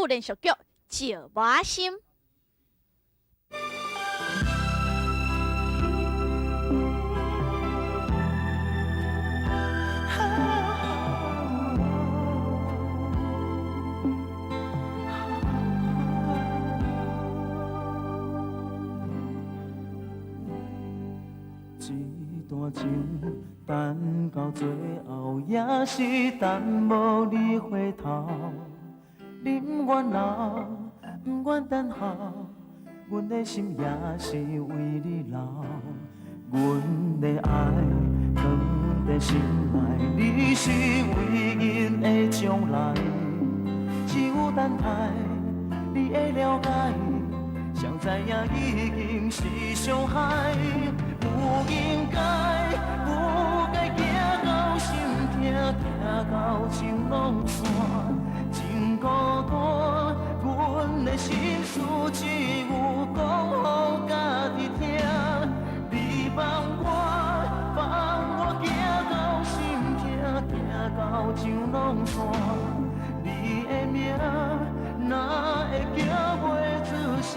府连续剧《石磨心》。一段情等到最后，也是等无你回头。你不愿留，不愿等候，阮的心也是为你留。阮的爱藏在心内，你是唯一的将来。只有等待你的了解，才知影已经是伤害。不应该，不该行到心痛，痛到情拢散，真孤单。阮的心事只有讲予家己听，你放我行到心痛，行到情拢散，你的名哪会叫袂出声？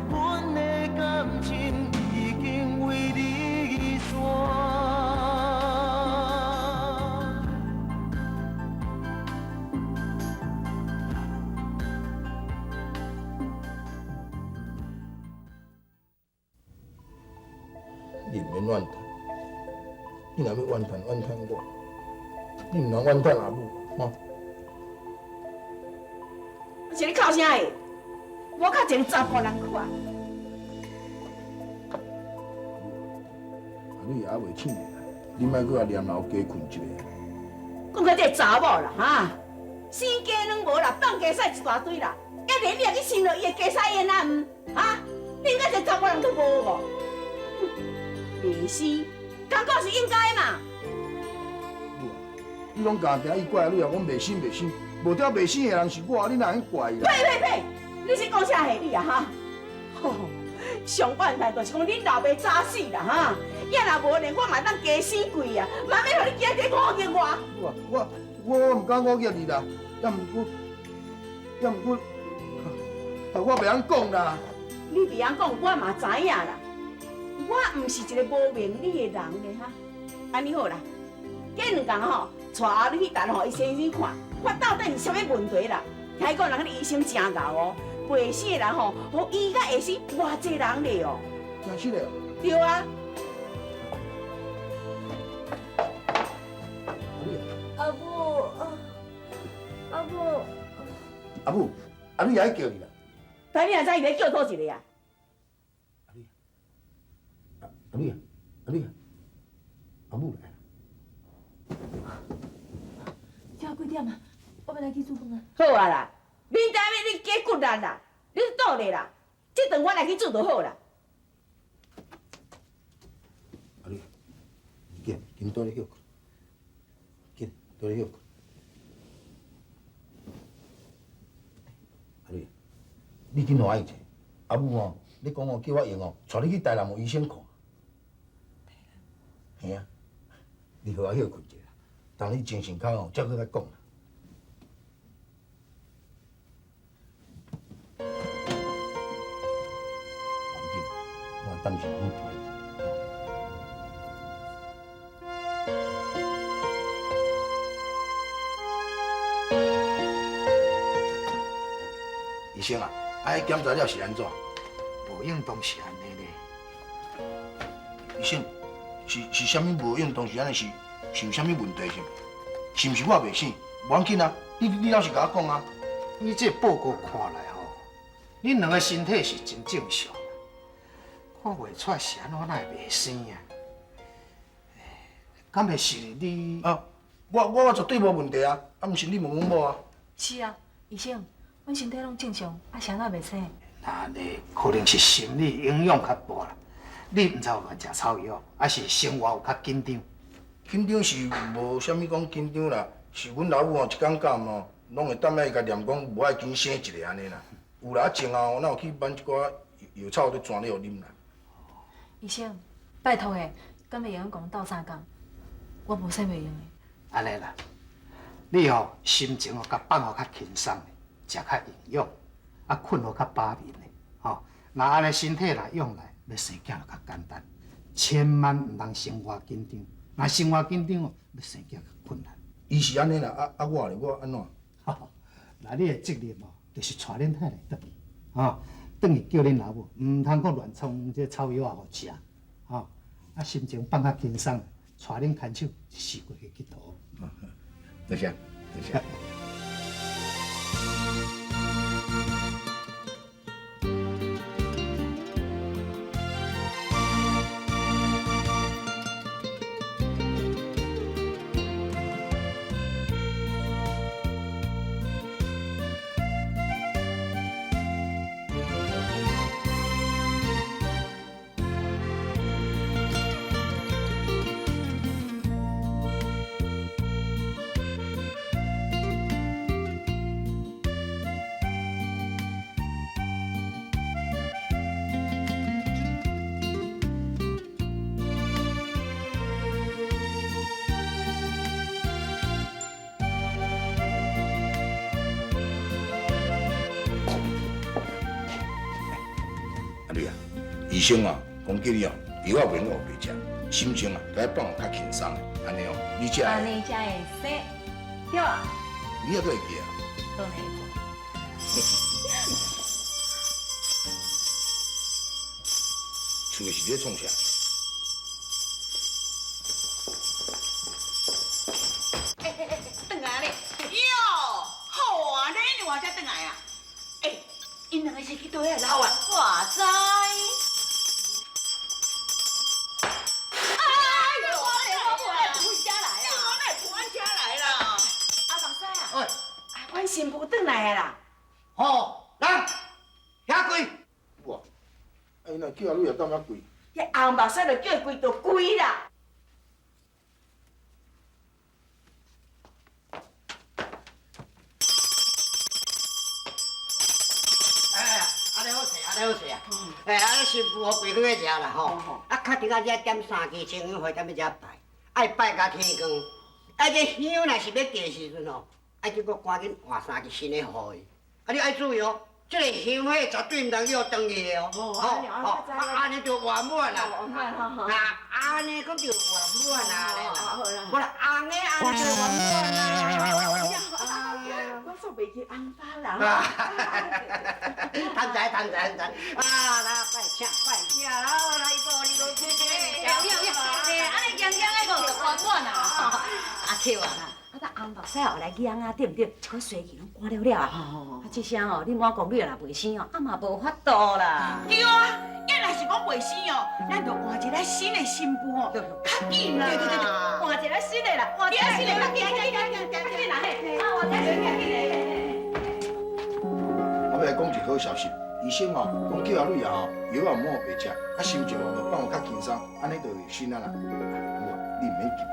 阮的感情已经为你散。你免怨叹，你若要怨叹我，你唔通怨叹阿母，吼。是你哭啥的？我较一个查甫人看。阿你也袂醒的，你莫搁来念老加困一下。讲到这查某啦，哈，生鸡卵无啦，放鸡屎一大堆啦，一日你也去心落伊的鸡屎烟啊？哈，你应该一个查甫人都无无？袂死，感觉是应该嘛？母啊，你拢家己伊怪你啊，我袂信，无条袂信的人是我，你哪会怪伊啦？呸！你是讲啥下你啊哈？吼，上半台就是讲恁老爸早死啦哈，也若无连我嘛当鸡死鬼啊，嘛要互你今日误解我。我唔敢误解你啦，要毋过，我袂晓讲啦。你袂晓讲，我嘛知影啦。我毋是一个无明理的人咧哈。安尼好啦，这两天吼，带你去等吼，伊先生看到底是啥物问题啦。听讲人个医生真牛哦，陪死的人吼，互医甲会死偌济人咧哦。真是的。对啊。阿母，阿母也爱叫你啦。但你若知伊咧叫倒一个啊？阿母来。要几点啊？我要来去煮饭啊。好啊啦，明仔日你加骨力啦，你倒咧啦，这顿我来去煮就好啦。阿你，紧倒咧休困，紧倒咧休困。阿你，你紧换一者，阿母哦，你讲哦，叫我用哦，带你去台南有医生看。嘿啊，你好好休困一下，等你精神较好，才搁来讲啦。要紧，我会等时阮陪你。医生啊，检查了是安怎？无应当是安尼咧。医生，是啥物无用？当时安尼是有啥物问题是毋是我袂醒？无要紧啊，你老实甲我讲啊。你这报告看来吼，恁两个身体是真正常，看袂出来是安怎，哪会袂生啊？敢会是你？啊，我绝对无问题啊，啊，毋是你问阮某啊。是啊，医生，阮身体拢正常，啊，啥哪袂生？那你可能是心理影响较大啦。你毋知有乱食草药，还是生活有较紧张？紧张是无啥物讲紧张啦，是阮老母吼一感觉吼，拢会等下伊甲念讲无爱紧生一个安尼啦。有啦，前后哪有去买一寡药草咧转咧互啉啦。医生，拜托诶，敢袂用讲斗相共？我无啥袂用诶。安尼啦，你吼心情吼甲放互较轻松，食较营养，啊，困好较饱眠的，吼。那安尼身体若用来要生囝就较简单，千万唔通生活紧张。若生活紧张哦，要生囝较困难。伊是安尼啦，我咧，我安怎？那你的责任哦，就是带恁太太倒去，吼，转去叫恁老母，唔通阁乱创这草药啊，互食，吼，啊，心情放较轻松，带恁牵手一世过去佚佗。多谢，多谢。医生啊，讲叫你哦，药啊免学袂食，心情啊，该放较轻松的，安尼哦，你才会。安尼才会生，对啊。你也都会记啊？当然。厝的是咧创啥？转来咧，哟，好啊，你另外才转来啊？因两个是去倒遐老啊？我知。阮新妇转来啊啦！吼，来，遐跪。哇，伊若叫阿女也当遐贵。迄红目屎就叫伊跪就跪啦。安尼好势，安尼好势啊！安尼新妇好跪去食啦吼。啊，确定啊，遮点3支清香花，踮去遮拜，爱拜到天光。啊，这香若是要过时阵吼。爱叫我赶紧换3支新的互伊，啊！你爱注意哦，这个香火绝对唔通叫断去的哦。安尼就圆满啦。安尼佫就圆满啦。我啦，安尼就圆满啦。我煞袂记红包啦。贪财。啊，来拜请啦，来个你都去去。安尼咸的个就关管啦。阿秋啊，咱红目屎后来养啊，对毋对？一个衰气拢赶了了啊！啊，这声哦，你满公你若袂生哦，啊嘛无法度啦。对啊，要若是讲袂生哦，咱就换一个新的新妇哦，较紧啦。对，换一个新的啦，换一个新的，较紧啦嘿！啊，换一个新的。我要来讲一个好消息，医生哦，讲叫阿女啊吼，药啊唔好白食，啊心情哦就放较轻松，安尼就会新啊啦。有啊，你唔免急。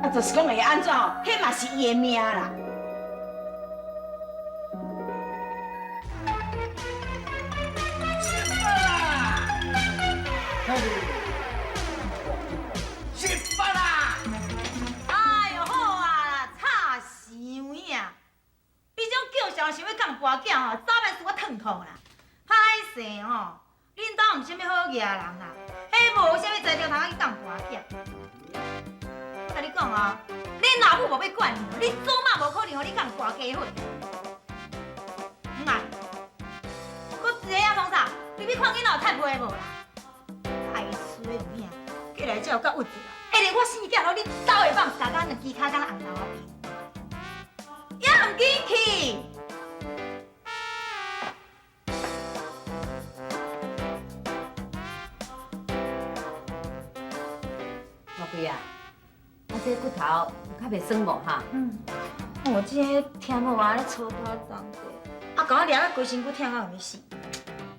啊，就是讲会安怎哦，迄嘛是伊的命啦。失败啦！哎呦好啊，吵死有影！你种叫嚣想要讲跋囝吼，早摆使我烫头啦。歹势吼，恁兜毋是啥物好野人啦，迄无啥物材料通去当跋囝。甲你讲哦，恁老母无要管你，你做嘛无可能互你讲跋家伙。唔爱，搁一个仔创啥？你要看囡仔有太配无啦？爱衰有影，过来才有够物质啦。下日我生囝咯，你走会放三竿两支骹敢红头啊边，也唔紧去。老贵啊，啊这骨头有较袂酸无哈？我今天听无啊，咧搓大当地，啊，甲我掠啊规身躯疼到要死。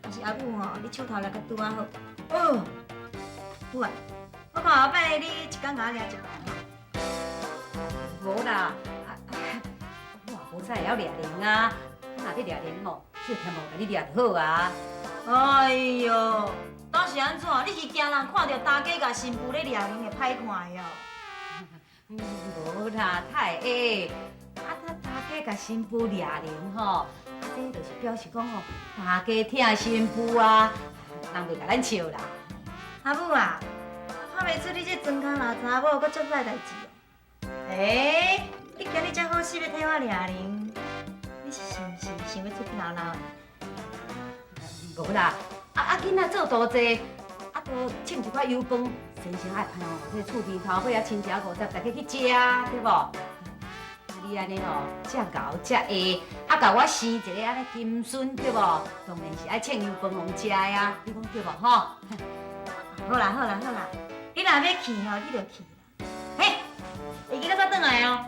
但是阿母吼，你手头力较拄啊好。哦，母啊，我看后摆你一工甲我掠一摆吼。无啦，我无使会晓掠铃啊，我若要掠铃吼，就听无甲你掠就好啊。哎哟，当是安怎？你是惊人看到大家甲新妇咧掠铃会歹看的哦？无啦，太会。啊，大家甲新妇掠铃吼，这就是表示讲吼，大家疼新妇啊，人袂甲咱笑啦。阿母啊，看袂出你这庄脚老查某，阁足歹代志哦。你今日遮好势要替我掠人，你是毋是想要出去闹闹的？无啦，囡仔做多济，都请一块油饭，先生爱盼哦，这厝边头尾啊亲戚50，大家去食，对无？你安尼吼，遮厚遮下，甲我生一个安尼金孙，对无？当然是爱请油饭互食呀，你讲对无吼？好啦，你若要去吼，你就去啦。嘿，会记得早转来哦。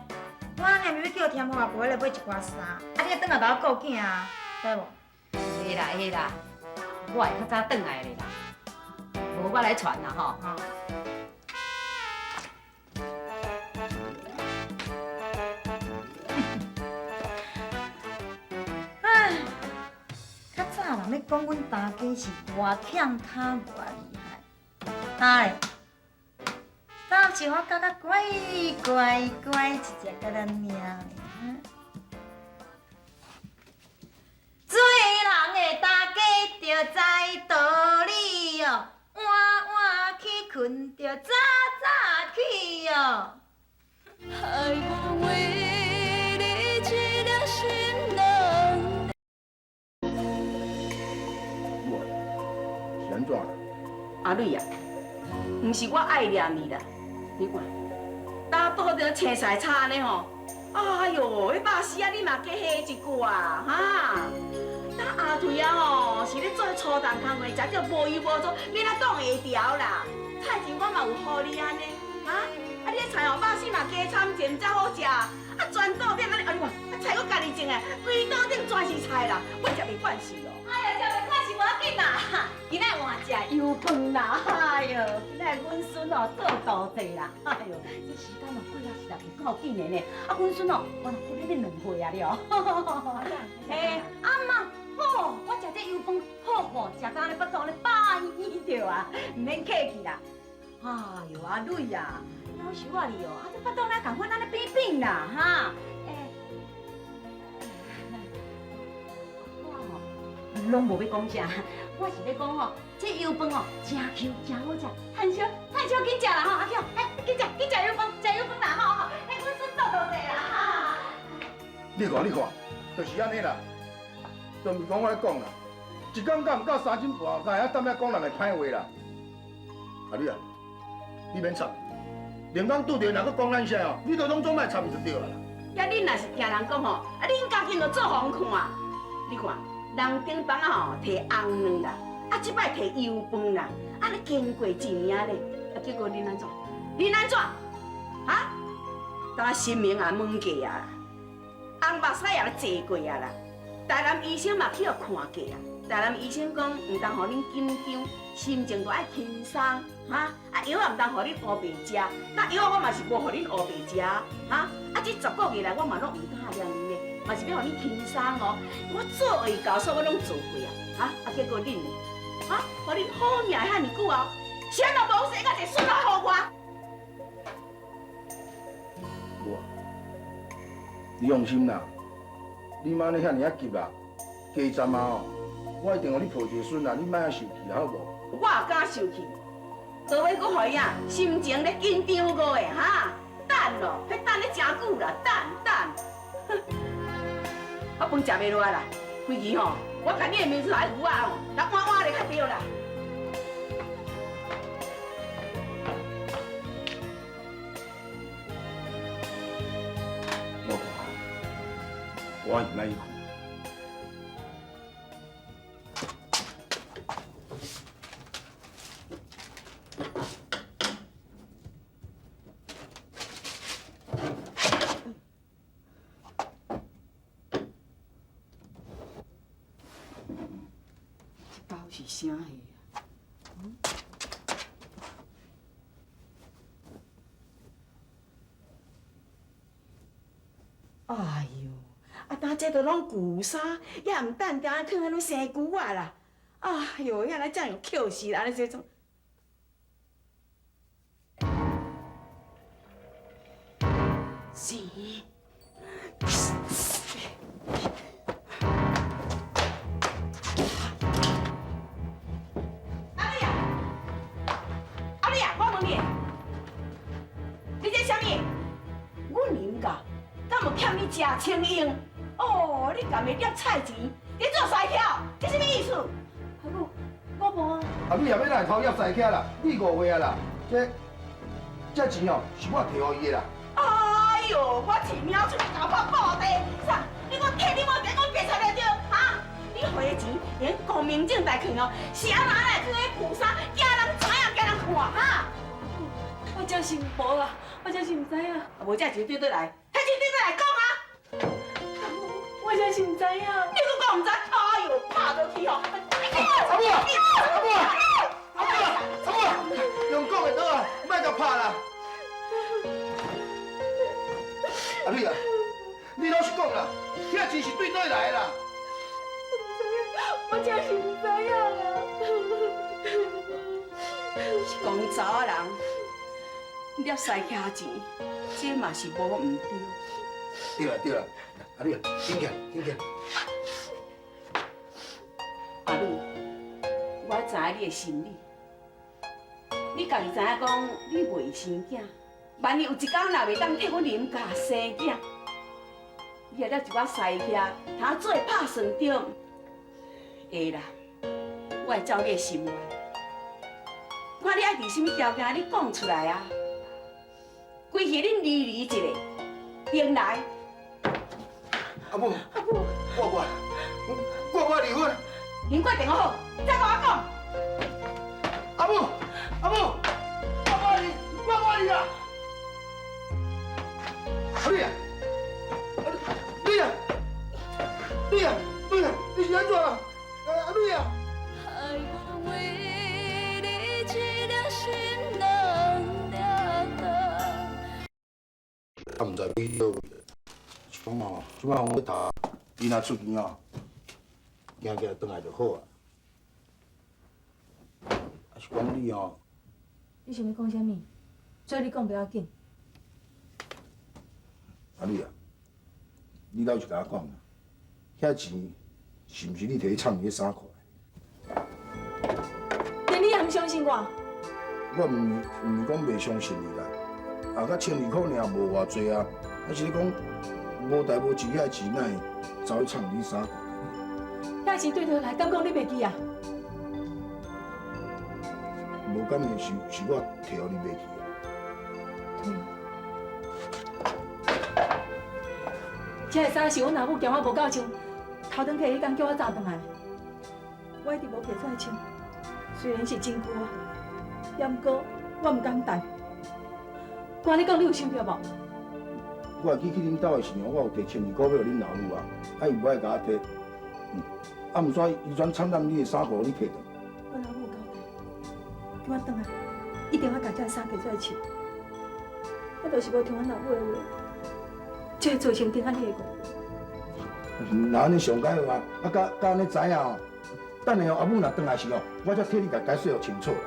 我念咪要叫添花陪来买一寡衫，你要转来甲我顾囝啊，知无？会啦，我会较早转来的啦，无我来传啦吼。唉，较早人要讲阮大家是外强卡外厉害，哎，当时我觉得乖，一只甲咱命的。做人的大家着知道理哦，晚晚去困着早早起哦。爱我为你一个心人。是安怎啦？阿瑞啊，毋是我爱念你啦，你看，打倒着青菜叉呢吼，哎哟，迄肉丝啊，你嘛加下一寡哈。咱阿腿啊吼，是咧做粗重工课，食着无油无醋，你哪挡会调啦？菜钱我嘛有互你安尼，哈？啊，你菜吼肉丝嘛加掺咸才好食，啊全桌顶安尼，啊你看，啊菜我家己种的，规桌顶全是菜啦，我食袂惯势哦。哎呀，食袂惯是无要紧啦，今仔换食油饭啦，哎哟，今仔阮孙哦做多济啦，哎哟，这时间哦过啊实在有够紧的呢，啊阮孙哦，我若过你2岁啊了，嘿，啊妈。好，我食这油饭好吼，食到安尼腹肚咧饱圆着啊，唔免客气啦。哎哟，阿蕊啊，夭寿我哩哦，啊这腹肚咧共阮安尼扁扁啦，哈。我吼，拢无要讲啥，我是要讲吼，这油饭哦，真 Q 真好食，趁烧紧食啦吼，阿强，紧食油饭，食油饭啦吼，阮孙做多济啦哈。你看，就是安尼啦。都毋是讲我咧讲啦，一天到毋到3斤半，敢会晓踮遐讲人的歹话啦。阿你啊，你免插，连讲拄着人佫讲咱啥哦，你都拢总莫插就对啦。呀，恁若是听人讲吼，啊，恁家己就做互看。你看，人顶房啊吼摕红卵啦，啊，即摆摕油饭啦，啊，你经过一年咧，啊，结果恁安怎？哈？当新名也问过啊，红目屎也咧坐过啊啦。台南医生嘛去互看过啊，台南医生讲唔当互恁紧张，心情都爱轻松，哈，啊药也唔当互恁乌白食，那药我嘛是无互恁乌白食，哈，啊这10个月来我嘛拢唔敢念你咧，嘛是要互恁轻松哦，我做会到，所以我拢做过啊，哈，啊结果恁呢，哈，互恁好命遐尼久啊，啥都无生，甲一个孙仔互我。我，你放心啦。你妈呢遐尔啊急啦，加站啊哦，我一定互你抱一个孙啦，你莫啊受气啦，好无？我也敢受气，倒尾搁互伊啊，心情咧紧张过的哈，等咯，迄等咧真久啦，等，哼，啊饭食袂落啦，规矩吼，我甲你的名字来有啊哦，来换换咧较对啦。我也来一口。这包是啥货啊？哎呦！啊，当这都拢旧衫，也唔等定囥安尼生久啊啦！哎哟，遐来这样有扣死啦，安尼这种。钱，清用。哦，你敢会捡菜钱，你做衰巧，这什么意思？阿母，我无啊。啊，你也要来偷叶赛卡啦？你误会啊啦！这钱哦是我摕予伊的啦。哎呦，我饲喵出去搞我布袋，啥？你讲摕你无钱，我别出来着，哈？你回的钱连光明正大去哦，是安拿来去迄浮沙，惊人知影，惊人看，哈？我真是无啊，我真是唔知啊。啊，无这钱对来，迄钱对来讲啊！我真是唔知影。你佫讲唔知？哎呦，拍落去哦！阿母啊，用讲的倒啊，莫甲拍啦！阿丽啊，你老实讲啦，遐钱是对倒来的啦。我真是唔知影啦。是讲查某人掠西卡钱，这嘛是无唔对。对啦，阿丽啊，紧起，阿母，我知影你的心理，你家己知影讲你未生囝，万一有一天若袂当替阮林家生囝，你也了一寡西卡，通做拍算着。会啦，我会照你的心愿，看你爱伫什么条件，你讲出来啊！规气恁离一个，迎来。阿母，我离婚。您挂电话好，再甲我讲。阿母，我离啊！阿丽啊，你是安怎啦？阿丽啊！爱我为你一颗心难了。啊，毋知你倒位咧？讲哦，即摆我读，伊若出院哦，行起来转来就好啊。啊是讲你哦，你想要讲啥物？做你讲不要紧。阿丽啊，你老实甲我讲啦，遐钱是毋是你摕去创伊衫裤的？连你也唔相信我？我毋是讲袂相信你啦，啊，甲1200块尔无偌济啊，啊是你讲无代无志遐钱，哪会走去创你衫裤？遐钱对倒来，敢讲你袂记啊？无敢会是我摕互你买去的？这个衫是阮阿母嫌我无够穿，头顿起迄天叫我找转来，我一直无摕出来穿。虽然是真贵啊，也毋过我毋敢戴。我安尼讲，你有想着无？我会去恁兜的时候，我有摕1200块要恁老母啊，啊伊无爱甲我摕，啊毋煞伊全惨淡你的衫裤你摕倒。阮阿母有交代，叫我转来，一定要把这个衫摕出来穿。我就是无听阮阿母的话，才会造成今仔日的误。那安尼上解好啊，啊甲安尼知影哦，等下哦阿母若转来时哦，我才替你甲解释清楚啦。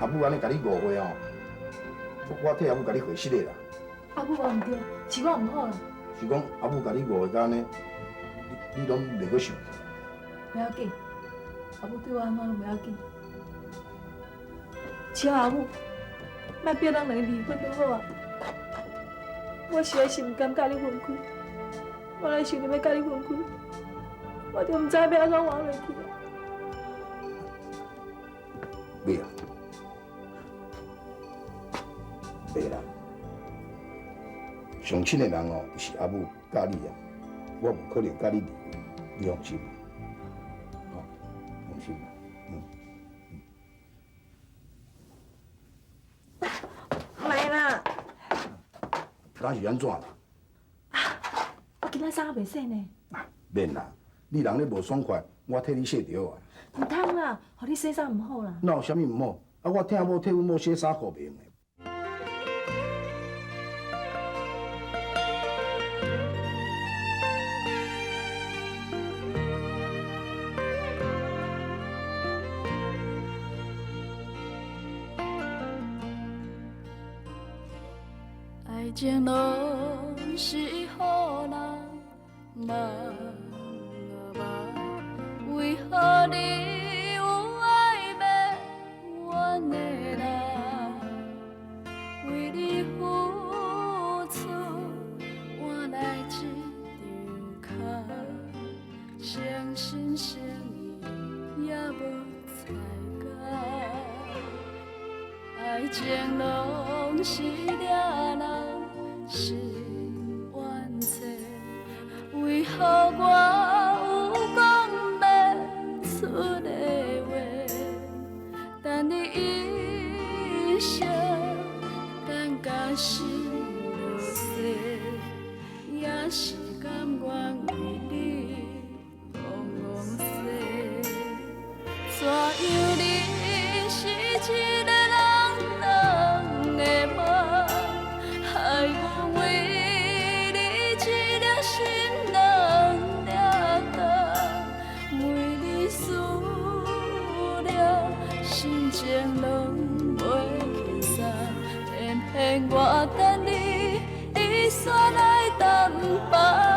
阿母安尼甲你误会哦，我替阿母甲你回失的啦。阿母我毋对，是我毋好啦。是讲阿母甲你误会甲安尼，你拢袂阁想。不要紧，阿母对我安怎拢不要紧。只要阿母莫逼咱两个离婚就好啊。我实在是毋甘甲你分开，我来想着要甲你分开，我就毋知要安怎活落去啊。袂啦，袂啦。上亲的人哦，是阿母甲你啊，我无可能甲你离婚，你放心。好，放心。来啦，当是安怎啦？我今仔衫还袂洗呢。免啦，你人咧无爽快，我替你洗着啊。唔通啦，互你洗衫毋好啦。哪有啥物毋好？啊，我听某替阮某洗衫裤袂用的。爱情拢是予人人梦，为何你有爱要怨的人？为你付出换来一情深深意也无采觉，爱情拢是掠人心冤切，为何我有讲不出的话，等你一声，等甲心落雪，也是甘愿为你戆戆西。怎样你是一个人两个梦，害我为你一粒心两粒糖，每日思念，心情拢袂轻松，偏偏我等你，你煞来淡薄。